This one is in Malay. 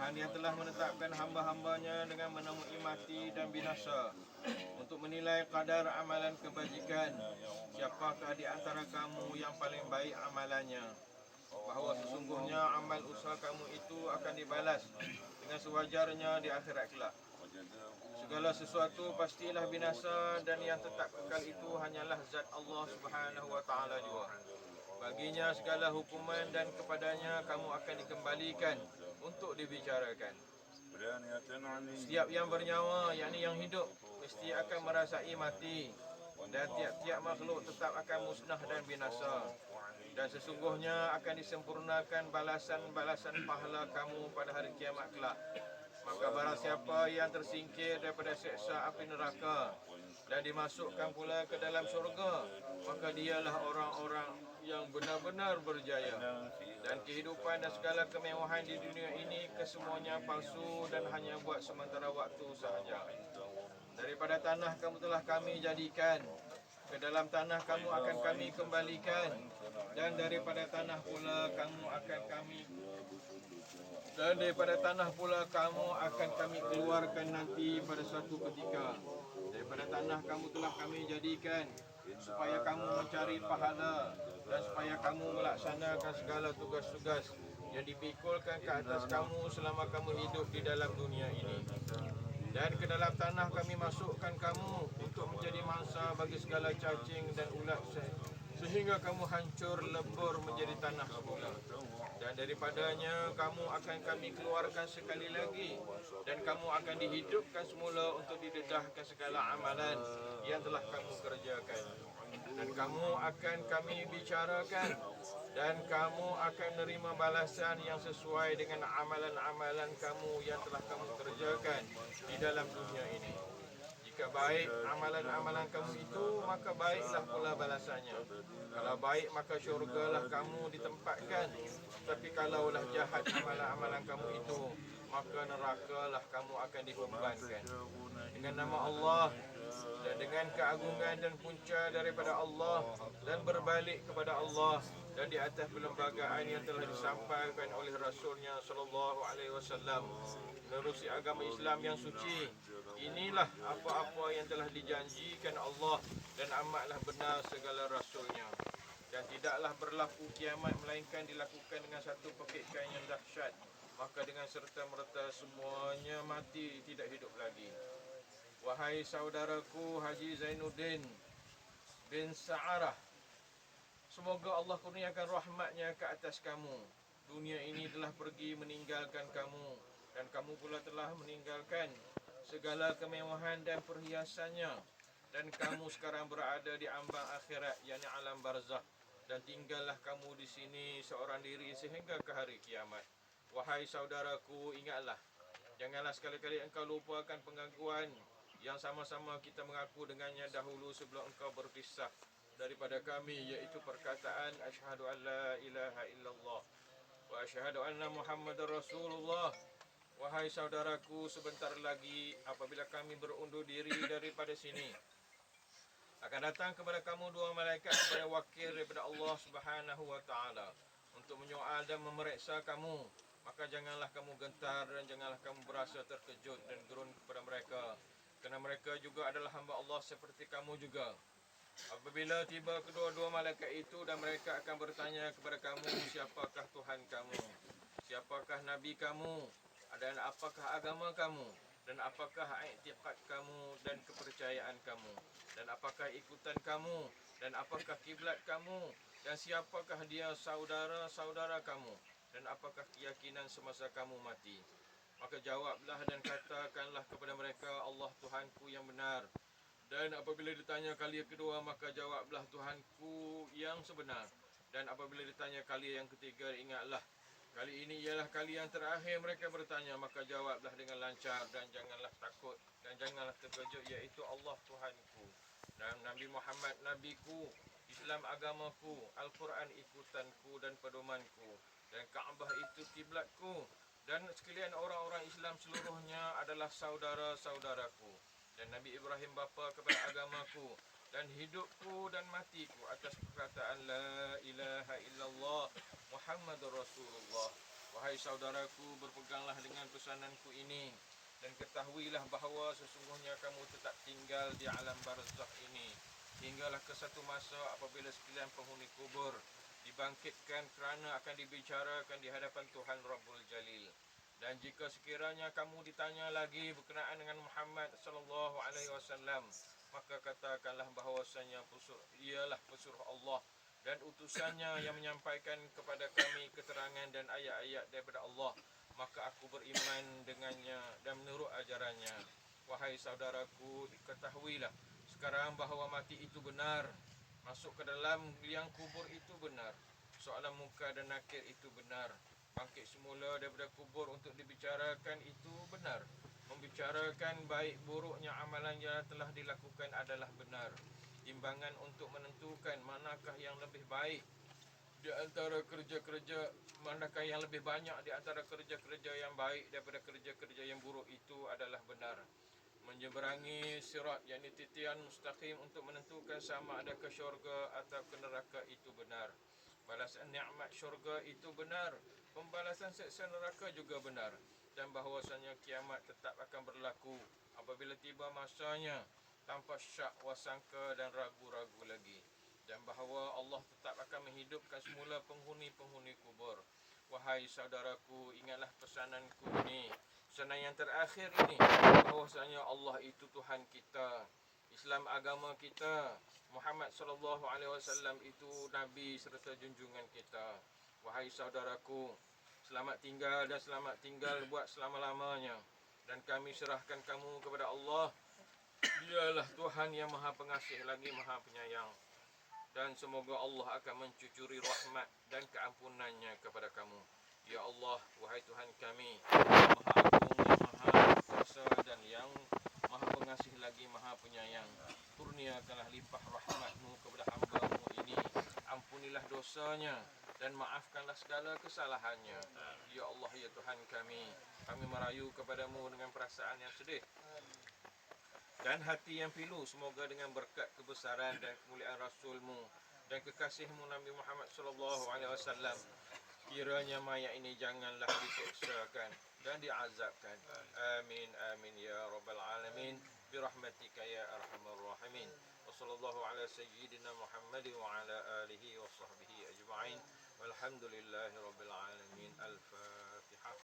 Tuhan yang telah menetapkan hamba-hambanya dengan menemui mati dan binasa untuk menilai kadar amalan kebajikan. Siapakah di antara kamu yang paling baik amalannya? Bahawa sesungguhnya amal usaha kamu itu akan dibalas dengan sewajarnya di akhirat kelak. Segala sesuatu pastilah binasa dan yang tetap kekal itu hanyalah zat Allah Subhanahu wa taala jua. Baginya segala hukuman dan kepadanya kamu akan dikembalikan untuk dibicarakan. Setiap yang bernyawa, yakni yang hidup, mesti akan merasai mati, dan tiap-tiap makhluk tetap akan musnah dan binasa. Dan sesungguhnya akan disempurnakan balasan-balasan pahala kamu pada hari kiamat kelak. Maka barang siapa yang tersingkir daripada seksa api neraka dan dimasukkan pula ke dalam syurga, maka dialah orang-orang yang benar-benar berjaya. Dan kehidupan dan segala kemewahan di dunia ini kesemuanya palsu dan hanya buat sementara waktu sahaja. Daripada tanah kamu telah kami jadikan, ke dalam tanah kamu akan kami kembalikan, dan daripada tanah pula kamu akan kami keluarkan nanti pada suatu ketika. Daripada tanah kamu telah kami jadikan supaya kamu mencari pahala dan supaya kamu melaksanakan segala tugas-tugas yang dipikulkan ke atas kamu selama kamu hidup di dalam dunia ini. Dan ke dalam tanah kami masukkan kamu untuk menjadi mangsa bagi segala cacing dan ulat sehingga kamu hancur lebur menjadi tanah semula. Dan daripadanya kamu akan kami keluarkan sekali lagi, dan kamu akan dihidupkan semula untuk didedahkan segala amalan yang telah kamu kerjakan. Dan kamu akan kami bicarakan, dan kamu akan menerima balasan yang sesuai dengan amalan-amalan kamu yang telah kamu kerjakan di dalam dunia ini. Jika baik amalan-amalan kamu itu, maka baiklah pula balasannya. Kalau baik, maka syurgalah kamu ditempatkan. Tapi kalaulah jahat amalan-amalan kamu itu, maka nerakalah kamu akan dihumbankan. Dengan nama Allah dan dengan keagungan dan punca daripada Allah, dan berbalik kepada Allah, dan di atas perlembagaan yang telah disampaikan oleh Rasulnya sallallahu alaihi wasallam, menerusi agama Islam yang suci. Inilah apa-apa yang telah dijanjikan Allah, dan amatlah benar segala Rasulnya. Dan tidaklah berlaku kiamat melainkan dilakukan dengan satu petikan yang dahsyat. Maka dengan serta-merta semuanya mati, tidak hidup lagi. Wahai saudaraku Haji Zainuddin bin Sa'arah, semoga Allah kurniakan rahmatnya ke atas kamu. Dunia ini telah pergi meninggalkan kamu, dan kamu pula telah meninggalkan segala kemewahan dan perhiasannya. Dan kamu sekarang berada di ambang akhirat, yakni alam barzakh. Dan tinggallah kamu di sini seorang diri sehingga ke hari kiamat. Wahai saudaraku, ingatlah, janganlah sekali-kali engkau lupakan pengakuan yang sama-sama kita mengaku dengannya dahulu sebelum engkau berpisah daripada kami, iaitu perkataan asyhadu an la ilaha illallah wa asyhadu anna Muhammadar Rasulullah. Wahai saudaraku, sebentar lagi apabila kami berundur diri daripada sini, akan datang kepada kamu dua malaikat sebagai wakil daripada Allah Subhanahu wa taala untuk menyoal dan memeriksa kamu. Maka janganlah kamu gentar dan janganlah kamu berasa terkejut dan gerun kepada mereka, kerana mereka juga adalah hamba Allah seperti kamu juga. Apabila tiba kedua-dua malaikat itu, dan mereka akan bertanya kepada kamu, siapakah Tuhan kamu? Siapakah Nabi kamu? Dan apakah agama kamu? Dan apakah i'tiqad kamu dan kepercayaan kamu? Dan apakah ikutan kamu? Dan apakah kiblat kamu? Dan siapakah dia saudara-saudara kamu? Dan apakah keyakinan semasa kamu mati? Maka jawablah dan katakanlah kepada mereka, Allah Tuhanku yang benar. Dan apabila ditanya kali kedua, maka jawablah Tuhanku yang sebenar. Dan apabila ditanya kali yang ketiga, ingatlah, kali ini ialah kali yang terakhir mereka bertanya, maka jawablah dengan lancar dan janganlah takut dan janganlah terkejut, iaitu Allah Tuhanku dan Nabi Muhammad Nabiku, Islam agamaku, Al-Quran ikutanku dan pedomanku, dan Kaabah itu kiblatku, dan sekalian orang-orang Islam seluruhnya adalah saudara-saudaraku, dan Nabi Ibrahim bapa kepada agamaku, dan hidupku dan matiku atas perkataan la ilaha illallah Muhammadur Rasulullah. Wahai saudaraku, berpeganglah dengan pesananku ini dan ketahuilah bahawa sesungguhnya kamu tetap tinggal di alam barzakh ini hinggalah ke satu masa apabila sekalian penghuni kubur dibangkitkan kerana akan dibicarakan di hadapan Tuhan Rabbul Jalil. Dan jika sekiranya kamu ditanya lagi berkenaan dengan Muhammad sallallahu alaihi wasallam, maka katakanlah bahawasanya ialah pesuruh Allah dan utusannya yang menyampaikan kepada kami keterangan dan ayat-ayat daripada Allah, maka aku beriman dengannya dan menurut ajarannya. Wahai saudaraku, ketahuilah sekarang bahawa mati itu benar, masuk ke dalam liang kubur itu benar, soalan munkar dan nakir itu benar, bangkit semula daripada kubur untuk dibicarakan itu benar, membicarakan baik buruknya amalan yang telah dilakukan adalah benar, timbangan untuk menentukan manakah yang lebih baik di antara kerja-kerja, manakah yang lebih banyak di antara kerja-kerja yang baik daripada kerja-kerja yang buruk itu adalah benar. Menyeberangi sirat, yakni titian mustaqim untuk menentukan sama ada ke syurga atau ke neraka itu benar. Balasan nikmat syurga itu benar, pembalasan siksa neraka juga benar, dan bahawasanya kiamat tetap akan berlaku apabila tiba masanya tanpa syak, wasangka dan ragu-ragu lagi, dan bahawa Allah tetap akan menghidupkan semula penghuni-penghuni kubur. Wahai saudaraku, ingatlah pesananku ini, pesanan yang terakhir ini, bahawasanya Allah itu Tuhan kita, Islam agama kita, Muhammad sallallahu alaihi wasallam itu nabi serta junjungan kita. Wahai saudaraku, selamat tinggal dan selamat tinggal buat selama-lamanya, dan kami serahkan kamu kepada Allah. Dialah Tuhan yang Maha Pengasih lagi Maha Penyayang, dan semoga Allah akan mencucuri rahmat dan keampunannya kepada kamu. Ya Allah, wahai Tuhan kami, Maha Agung, yang Maha Kuasa dan yang Maha Pengasih lagi Maha Penyayang, kurniakanlah limpah rahmat-Mu kepada hamba-Mu ini, ampunilah dosanya dan maafkanlah segala kesalahannya. Ya Allah, ya Tuhan kami merayu kepadamu dengan perasaan yang sedih dan hati yang pilu. Semoga dengan berkat kebesaran dan kemuliaan Rasul-Mu dan kekasih-Mu Nabi Muhammad sallallahu alaihi wasallam, kiranya mayat ini janganlah diseksakan dan diazabkan. Amin amin ya rabbal alamin, birahmatika ya arhamar rahimin. Wa sallallahu ala sayyidina Muhammad wa ala alihi wa sahbihi ajma'in. Walhamdulillahi rabbil alamin. Al-Fatihah.